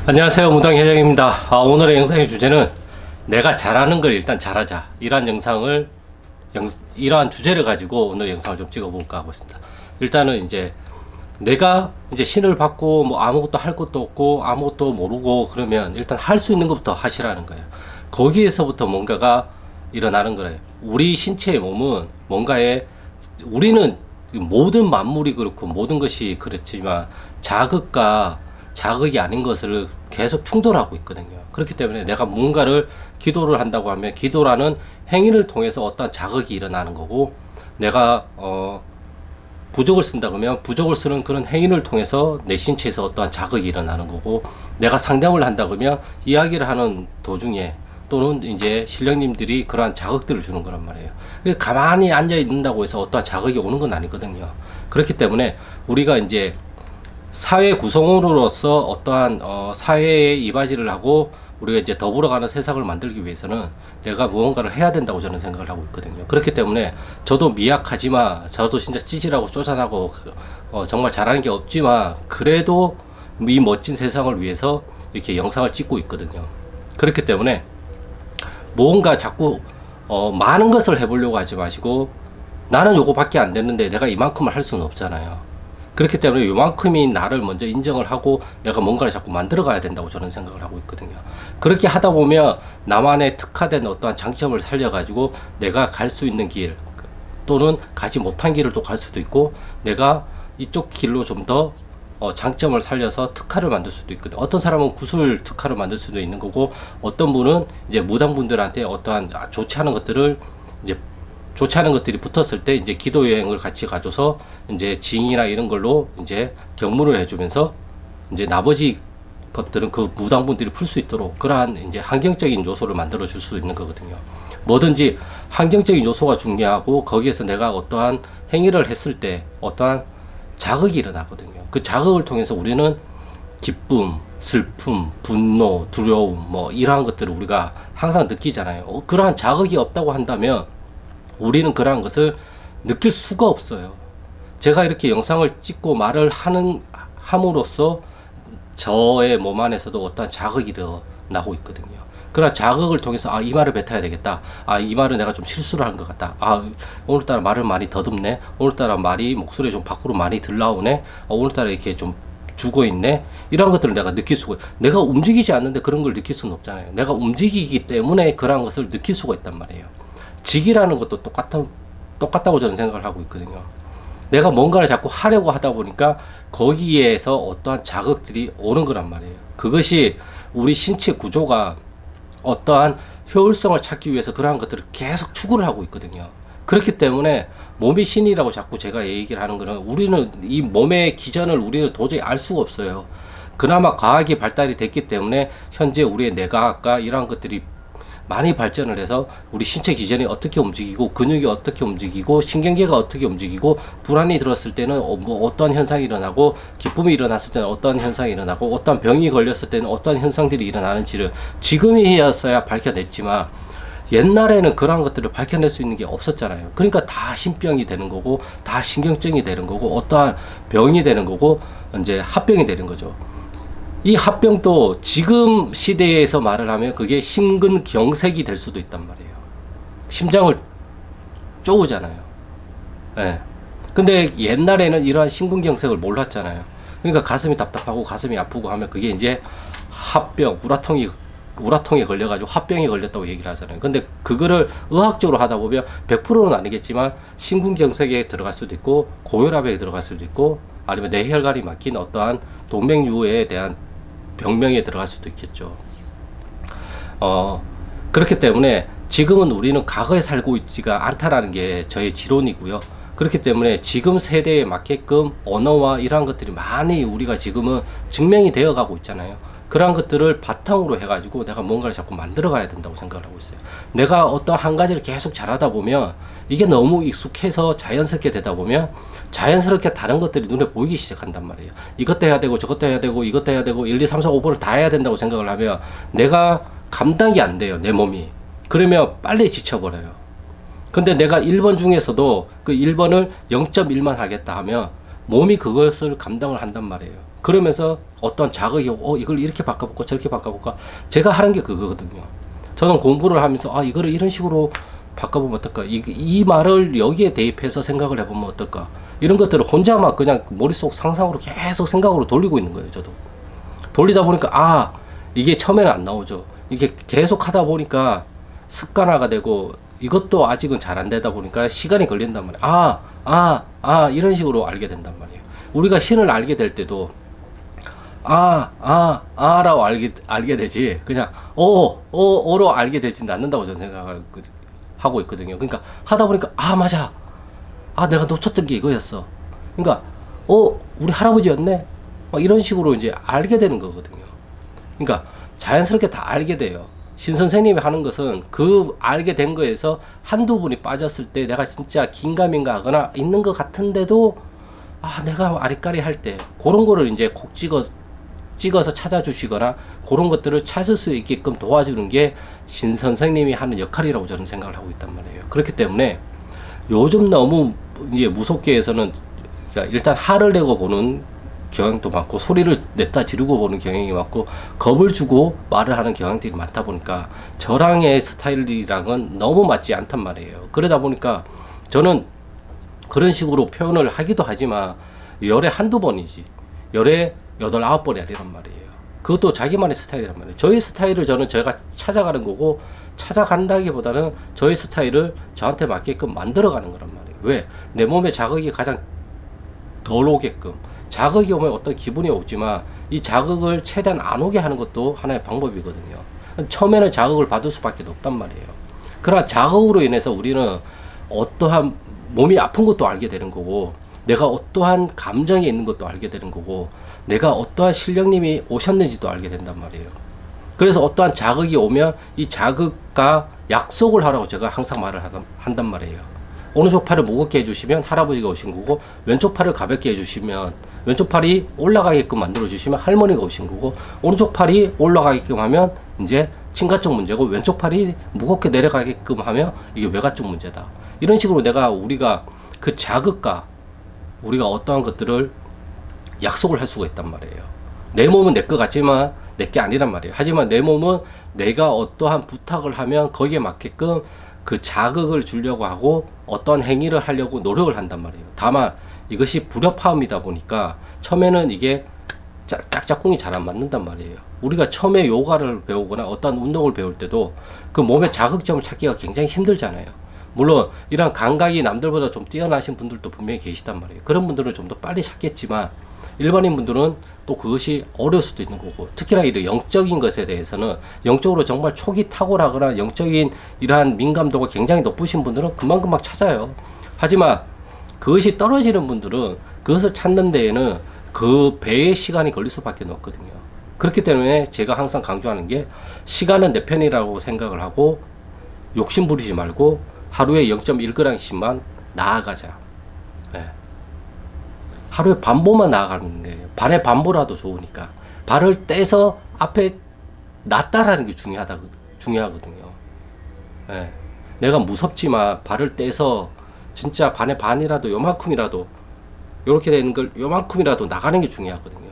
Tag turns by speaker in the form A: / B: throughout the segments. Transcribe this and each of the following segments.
A: 안녕하세요, 무당회장입니다. 오늘의 영상의 주제는 내가 잘하는 걸 일단 잘하자, 이러한 주제를 가지고 오늘 영상을 좀 찍어볼까 하고 있습니다. 일단은 이제 내가 이제 신을 받고 뭐 아무것도 할 것도 없고 아무것도 모르고 그러면 일단 할 수 있는 것부터 하시라는 거예요. 거기에서부터 뭔가가 일어나는 거예요. 우리 신체의 몸은 우리는 모든 만물이 그렇고 모든 것이 그렇지만 자극이 아닌 것을 계속 충돌하고 있거든요. 그렇기 때문에 내가 뭔가를 기도를 한다고 하면 기도라는 행위를 통해서 어떤 자극이 일어나는 거고, 내가 부적을 쓴다 그러면 부적을 쓰는 그런 행위를 통해서 내 신체에서 어떠한 자극이 일어나는 거고, 내가 상담을 한다 그러면 이야기를 하는 도중에 또는 이제 신령님들이 그러한 자극들을 주는 거란 말이에요. 가만히 앉아 있는다고 해서 어떠한 자극이 오는 건 아니거든요. 그렇기 때문에 우리가 이제 사회 구성원으로서 어떠한 사회에 이바지를 하고 우리가 이제 더불어가는 세상을 만들기 위해서는 내가 무언가를 해야 된다고 저는 생각을 하고 있거든요. 그렇기 때문에 저도 미약하지만, 저도 진짜 찌질하고 쪼잔하고 정말 잘하는 게 없지만, 그래도 이 멋진 세상을 위해서 이렇게 영상을 찍고 있거든요. 그렇기 때문에 뭔가 자꾸 많은 것을 해보려고 하지 마시고, 나는 요거밖에 안 됐는데 내가 이만큼을 할 수는 없잖아요. 그렇기 때문에 요만큼인 나를 먼저 인정을 하고 내가 뭔가를 자꾸 만들어 가야 된다고 저는 생각을 하고 있거든요. 그렇게 하다 보면 나만의 특화된 어떠한 장점을 살려가지고 내가 갈 수 있는 길, 또는 가지 못한 길을 또 갈 수도 있고, 내가 이쪽 길로 좀 더 장점을 살려서 특화를 만들 수도 있거든요. 어떤 사람은 구슬 특화를 만들 수도 있는 거고, 어떤 분은 이제 무당분들한테 어떠한 좋지 않은 것들이 붙었을 때 이제 기도 여행을 같이 가줘서 이제 징이나 이런 걸로 이제 경무를 해주면서 이제 나머지 것들은 그 무당분들이 풀 수 있도록 그러한 이제 환경적인 요소를 만들어 줄 수 있는 거거든요. 뭐든지 환경적인 요소가 중요하고, 거기에서 내가 어떠한 행위를 했을 때 어떠한 자극이 일어나거든요. 그 자극을 통해서 우리는 기쁨, 슬픔, 분노, 두려움, 뭐 이러한 것들을 우리가 항상 느끼잖아요. 그러한 자극이 없다고 한다면 우리는 그러한 것을 느낄 수가 없어요. 제가 이렇게 영상을 찍고 말을 함으로써 저의 몸 안에서도 어떠한 자극이 일어나고 있거든요. 그러한 자극을 통해서 이 말을 뱉어야 되겠다. 이 말은 내가 좀 실수를 한 것 같다. 오늘따라 말을 많이 더듬네. 오늘따라 목소리 좀 밖으로 많이 들나오네. 오늘따라 이렇게 좀 죽어있네. 이런 것들을 내가 느낄 수가, 내가 움직이지 않는데 그런 걸 느낄 수는 없잖아요. 내가 움직이기 때문에 그러한 것을 느낄 수가 있단 말이에요. 직이라는 것도 똑같다고 저는 생각을 하고 있거든요. 내가 뭔가를 자꾸 하려고 하다 보니까 거기에서 어떠한 자극들이 오는 거란 말이에요. 그것이 우리 신체 구조가 어떠한 효율성을 찾기 위해서 그러한 것들을 계속 추구를 하고 있거든요. 그렇기 때문에 몸이 신이라고 자꾸 제가 얘기를 하는 거는, 우리는 이 몸의 기전을 우리는 도저히 알 수가 없어요. 그나마 과학이 발달이 됐기 때문에 현재 우리의 뇌과학과 이러한 것들이 많이 발전을 해서 우리 신체 기전이 어떻게 움직이고, 근육이 어떻게 움직이고, 신경계가 어떻게 움직이고, 불안이 들었을 때는 어떤 현상이 일어나고, 기쁨이 일어났을 때는 어떤 현상이 일어나고, 어떤 병이 걸렸을 때는 어떤 현상들이 일어나는지를 지금이어서야 밝혀냈지만, 옛날에는 그러한 것들을 밝혀낼 수 있는 게 없었잖아요. 그러니까 다 신병이 되는 거고, 다 신경증이 되는 거고, 어떠한 병이 되는 거고, 이제 합병이 되는 거죠. 이 합병도 지금 시대에서 말을 하면 그게 심근경색이 될 수도 있단 말이에요. 심장을 쪼우잖아요. 예. 근데 옛날에는 이러한 심근경색을 몰랐잖아요. 그러니까 가슴이 답답하고 가슴이 아프고 하면 그게 이제 합병, 우라통에 걸려가지고 합병에 걸렸다고 얘기를 하잖아요. 근데 그거를 의학적으로 하다 보면 100%는 아니겠지만 심근경색에 들어갈 수도 있고, 고혈압에 들어갈 수도 있고, 아니면 뇌혈관이 막힌 어떠한 동맥류에 대한 병명에 들어갈 수도 있겠죠. 그렇기 때문에 지금은 우리는 과거에 살고 있지가 않다라는 게 저의 지론이고요. 그렇기 때문에 지금 세대에 맞게끔 언어와 이러한 것들이 많이 우리가 지금은 증명이 되어 가고 있잖아요. 그러한 것들을 바탕으로 해가지고 내가 뭔가를 자꾸 만들어 가야 된다고 생각을 하고 있어요. 내가 어떤 한 가지를 계속 잘하다 보면 이게 너무 익숙해서 자연스럽게 되다 보면 자연스럽게 다른 것들이 눈에 보이기 시작한단 말이에요. 이것도 해야 되고 저것도 해야 되고 이것도 해야 되고 1, 2, 3, 4, 5번을 다 해야 된다고 생각을 하면 내가 감당이 안 돼요, 내 몸이. 그러면 빨리 지쳐버려요. 근데 내가 1번 중에서도 그 1번을 0.1만 하겠다 하면 몸이 그것을 감당을 한단 말이에요. 그러면서 어떤 자극이 오고 이걸 이렇게 바꿔볼까 저렇게 바꿔볼까. 제가 하는 게 그거거든요. 저는 공부를 하면서 이거를 이런 식으로 바꿔보면 어떨까, 이 말을 여기에 대입해서 생각을 해보면 어떨까, 이런 것들을 혼자 막 그냥 머릿속 상상으로 계속 생각으로 돌리고 있는 거예요. 저도 돌리다 보니까 이게 처음에는 안 나오죠. 이게 계속 하다 보니까 습관화가 되고 이것도 아직은 잘 안 되다 보니까 시간이 걸린단 말이에요. 이런 식으로 알게 된단 말이에요. 우리가 신을 알게 될 때도 라고 알게 되지, 그냥 어로 알게 되진 않는다고 저는 생각하고 있거든요. 그러니까 하다 보니까 맞아, 내가 놓쳤던 게 이거였어, 그러니까 우리 할아버지였네, 막 이런 식으로 이제 알게 되는 거거든요. 그러니까 자연스럽게 다 알게 돼요. 신 선생님이 하는 것은 그 알게 된 거에서 한두 분이 빠졌을 때 내가 진짜 긴가민가 하거나 있는 것 같은데도 내가 아리까리 할 때 그런 거를 이제 콕 찍어서 찾아주시거나 그런 것들을 찾을 수 있게끔 도와주는 게 신 선생님이 하는 역할이라고 저는 생각을 하고 있단 말이에요. 그렇기 때문에 요즘 너무 이제 무속계에서는 그러니까 일단 화를 내고 보는 경향도 많고 소리를 냈다 지르고 보는 경향이 많고 겁을 주고 말을 하는 경향들이 많다 보니까 저랑의 스타일이랑은 너무 맞지 않단 말이에요. 그러다 보니까 저는 그런 식으로 표현을 하기도 하지만 열에 한두 번이지 열에 8, 9번이 아니란 말이에요. 그것도 자기만의 스타일이란 말이에요. 저희 스타일을 제가 찾아가는 거고, 찾아간다기보다는 저희 스타일을 저한테 맞게끔 만들어가는 거란 말이에요. 왜? 내 몸에 자극이 가장 덜 오게끔. 자극이 오면 어떤 기분이 오지만 이 자극을 최대한 안 오게 하는 것도 하나의 방법이거든요. 처음에는 자극을 받을 수밖에 없단 말이에요. 그러나 자극으로 인해서 우리는 어떠한 몸이 아픈 것도 알게 되는 거고, 내가 어떠한 감정이 있는 것도 알게 되는 거고, 내가 어떠한 신령님이 오셨는지도 알게 된단 말이에요. 그래서 어떠한 자극이 오면 이 자극과 약속을 하라고 제가 항상 말을 한단 말이에요. 오른쪽 팔을 무겁게 해주시면 할아버지가 오신 거고, 왼쪽 팔을 가볍게 해주시면, 왼쪽 팔이 올라가게끔 만들어주시면 할머니가 오신 거고, 오른쪽 팔이 올라가게끔 하면 이제 친가 쪽 문제고, 왼쪽 팔이 무겁게 내려가게끔 하면 이게 외가 쪽 문제다. 이런 식으로 우리가 그 자극과 우리가 어떠한 것들을 약속을 할 수가 있단 말이에요. 내 몸은 내 것 같지만 내 게 아니란 말이에요. 하지만 내 몸은 내가 어떠한 부탁을 하면 거기에 맞게끔 그 자극을 주려고 하고 어떠한 행위를 하려고 노력을 한단 말이에요. 다만 이것이 불협화음이다 보니까 처음에는 이게 짝짝꿍이 잘 안 맞는단 말이에요. 우리가 처음에 요가를 배우거나 어떠한 운동을 배울 때도 그 몸의 자극점을 찾기가 굉장히 힘들잖아요. 물론 이런 감각이 남들보다 좀 뛰어나신 분들도 분명히 계시단 말이에요. 그런 분들은 좀 더 빨리 찾겠지만 일반인 분들은 또 그것이 어려울 수도 있는 거고, 특히나 이런 영적인 것에 대해서는 영적으로 정말 촉이 탁월하거나 영적인 이러한 민감도가 굉장히 높으신 분들은 금방금방 찾아요. 하지만 그것이 떨어지는 분들은 그것을 찾는 데에는 그 배의 시간이 걸릴 수밖에 없거든요. 그렇기 때문에 제가 항상 강조하는 게, 시간은 내 편이라고 생각을 하고 욕심 부리지 말고 하루에 0.1g씩만 나아가자. 네. 하루에 반보만 나아가는 거예요. 반의 반보라도 좋으니까. 발을 떼서 앞에 놨다라는 게 중요하거든요. 네. 내가 무섭지만 발을 떼서 진짜 반의 반이라도 요만큼이라도 이렇게 되는 걸 요만큼이라도 나가는 게 중요하거든요.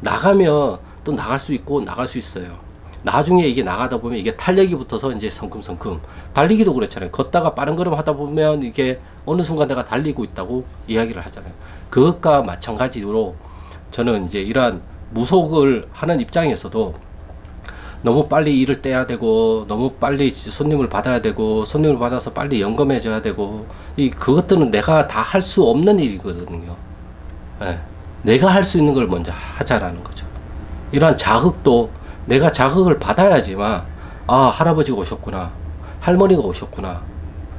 A: 나가면 또 나갈 수 있고 나갈 수 있어요. 나중에 이게 나가다 보면 이게 탄력이 붙어서 이제 성큼성큼, 달리기도 그렇잖아요. 걷다가 빠른 걸음 하다 보면 이게 어느 순간 내가 달리고 있다고 이야기를 하잖아요. 그것과 마찬가지로 저는 이제 이러한 무속을 하는 입장에서도 너무 빨리 일을 떼야 되고, 너무 빨리 손님을 받아야 되고, 손님을 받아서 빨리 연금해줘야 되고, 그것들은 내가 다 할 수 없는 일이거든요. 네. 내가 할 수 있는 걸 먼저 하자라는 거죠. 이러한 자극도 내가 자극을 받아야지만, 할아버지가 오셨구나, 할머니가 오셨구나,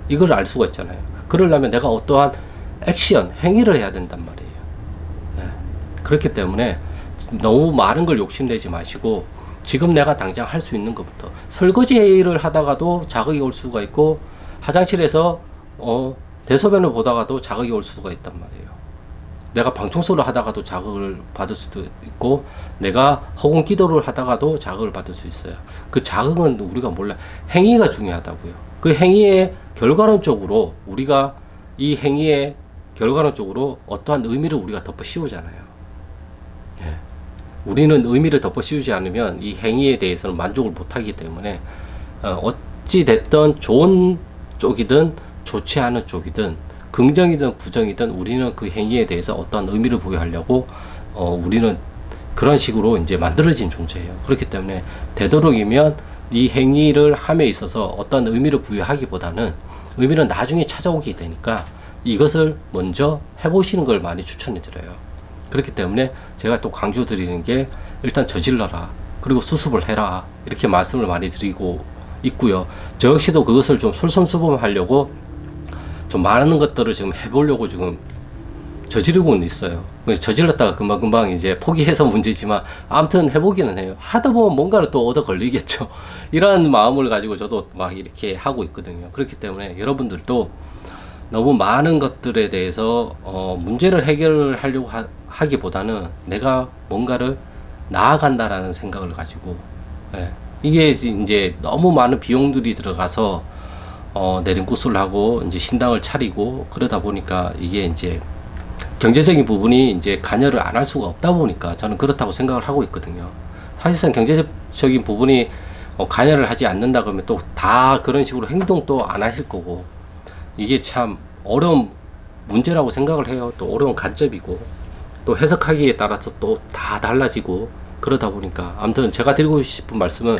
A: 이걸 알 수가 있잖아요. 그러려면 내가 어떠한 액션, 행위를 해야 된단 말이에요. 네. 그렇기 때문에 너무 많은 걸 욕심내지 마시고, 지금 내가 당장 할 수 있는 것부터, 설거지 일을 하다가도 자극이 올 수가 있고, 화장실에서 대소변을 보다가도 자극이 올 수가 있단 말이에요. 내가 방청소를 하다가도 자극을 받을 수도 있고, 내가 허공 기도를 하다가도 자극을 받을 수 있어요. 그 자극은 우리가 몰라요. 행위가 중요하다고요. 그 행위의 결과론적으로, 우리가 이 행위의 결과론적으로 어떠한 의미를 우리가 덮어 씌우잖아요. 예. 우리는 의미를 덮어 씌우지 않으면 이 행위에 대해서는 만족을 못하기 때문에 어찌 됐든 좋은 쪽이든 좋지 않은 쪽이든 긍정이든 부정이든 우리는 그 행위에 대해서 어떤 의미를 부여하려고 우리는 그런 식으로 이제 만들어진 존재예요. 그렇기 때문에 되도록이면 이 행위를 함에 있어서 어떤 의미를 부여하기보다는 의미는 나중에 찾아오게 되니까 이것을 먼저 해보시는 걸 많이 추천해 드려요. 그렇기 때문에 제가 또 강조 드리는 게 일단 저질러라. 그리고 수습을 해라. 이렇게 말씀을 많이 드리고 있고요. 저 역시도 그것을 좀 솔선수범하려고 좀 많은 것들을 지금 해보려고 지금 저지르고는 있어요. 저질렀다가 금방금방 이제 포기해서 문제지만 아무튼 해보기는 해요. 하다 보면 뭔가를 또 얻어 걸리겠죠. 이런 마음을 가지고 저도 막 이렇게 하고 있거든요. 그렇기 때문에 여러분들도 너무 많은 것들에 대해서 문제를 해결하려고 하기보다는 내가 뭔가를 나아간다라는 생각을 가지고 이게 이제 너무 많은 비용들이 들어가서 내림구슬을 하고 이제 신당을 차리고 그러다 보니까 이게 이제 경제적인 부분이 이제 관여를 안 할 수가 없다 보니까 저는 그렇다고 생각을 하고 있거든요. 사실상 경제적인 부분이 관여를 하지 않는다 그러면 또 다 그런 식으로 행동도 안 하실 거고 이게 참 어려운 문제라고 생각을 해요. 또 어려운 관점이고 또 해석하기에 따라서 또 다 달라지고 그러다 보니까 아무튼 제가 드리고 싶은 말씀은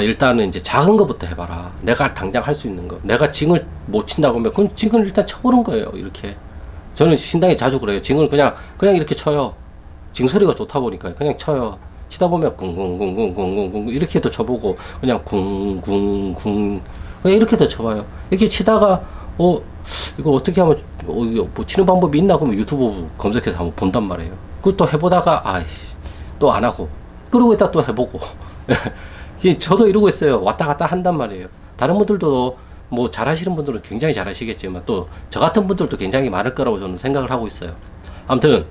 A: 일단은 이제 작은 것부터 해봐라. 내가 당장 할 수 있는 거. 내가 징을 못 친다고 하면 그럼 징을 일단 쳐보는 거예요. 이렇게. 저는 신당에 자주 그래요. 징을 그냥 이렇게 쳐요. 징 소리가 좋다 보니까 그냥 쳐요. 치다 보면 쿵쿵쿵쿵쿵쿵쿵 이렇게도 쳐보고 그냥 쿵쿵쿵 그냥 이렇게도 쳐봐요. 이렇게 치다가 이거 어떻게 하면 이거 뭐 치는 방법이 있나 그러면 유튜브 검색해서 한번 본단 말이에요. 그것도 해보다가 또 안 하고 그러고 있다 또 해보고 저도 이러고 있어요. 왔다 갔다 한단 말이에요. 다른 분들도 뭐 잘하시는 분들은 굉장히 잘하시겠지만 또 저 같은 분들도 굉장히 많을 거라고 저는 생각을 하고 있어요. 아무튼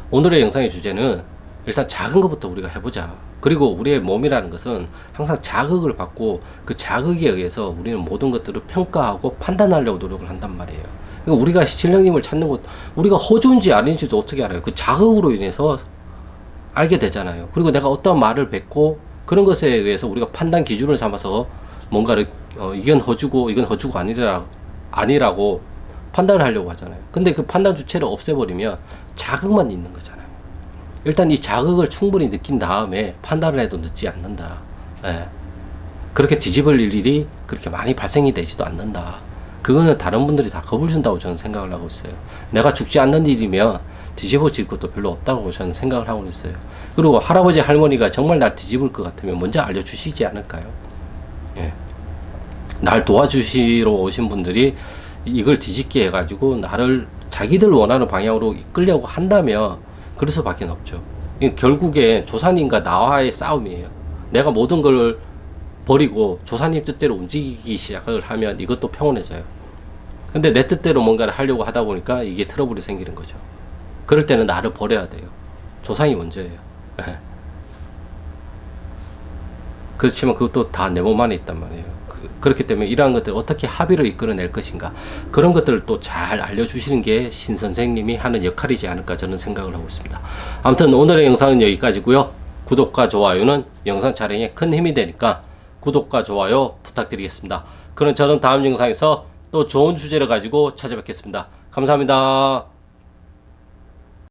A: 오늘의 영상의 주제는 일단 작은 것부터 우리가 해보자. 그리고 우리의 몸이라는 것은 항상 자극을 받고 그 자극에 의해서 우리는 모든 것들을 평가하고 판단하려고 노력을 한단 말이에요. 그러니까 우리가 신령님을 찾는 것, 우리가 허주인지 아닌지도 어떻게 알아요? 그 자극으로 인해서 알게 되잖아요. 그리고 내가 어떤 말을 뱉고 그런 것에 의해서 우리가 판단 기준을 삼아서 뭔가를 이건 허주고 이건 허주고 아니라고 판단을 하려고 하잖아요. 근데 그 판단 주체를 없애버리면 자극만 있는 거잖아요. 일단 이 자극을 충분히 느낀 다음에 판단을 해도 늦지 않는다. 그렇게 뒤집을 일이 그렇게 많이 발생이 되지도 않는다. 그거는 다른 분들이 다 겁을 준다고 저는 생각을 하고 있어요. 내가 죽지 않는 일이면 뒤집어질 것도 별로 없다고 저는 생각을 하고 있어요. 그리고 할아버지 할머니가 정말 날 뒤집을 것 같으면 먼저 알려주시지 않을까요? 날 도와주시러 오신 분들이 이걸 뒤집게 해가지고 나를 자기들 원하는 방향으로 이끌려고 한다면 그럴 수밖에 없죠. 결국에 조사님과 나와의 싸움이에요. 내가 모든 걸 버리고 조사님 뜻대로 움직이기 시작을 하면 이것도 평온해져요. 근데 내 뜻대로 뭔가를 하려고 하다 보니까 이게 트러블이 생기는 거죠. 그럴 때는 나를 버려야 돼요. 조상이 먼저예요. 그렇지만 그것도 다 내 몸 안에 있단 말이에요. 그렇기 때문에 이러한 것들 어떻게 합의를 이끌어낼 것인가 그런 것들을 또 잘 알려주시는 게 신 선생님이 하는 역할이지 않을까 저는 생각을 하고 있습니다. 아무튼 오늘의 영상은 여기까지고요. 구독과 좋아요는 영상 촬영에 큰 힘이 되니까 구독과 좋아요 부탁드리겠습니다. 그럼 저는 다음 영상에서 또 좋은 주제를 가지고 찾아뵙겠습니다. 감사합니다.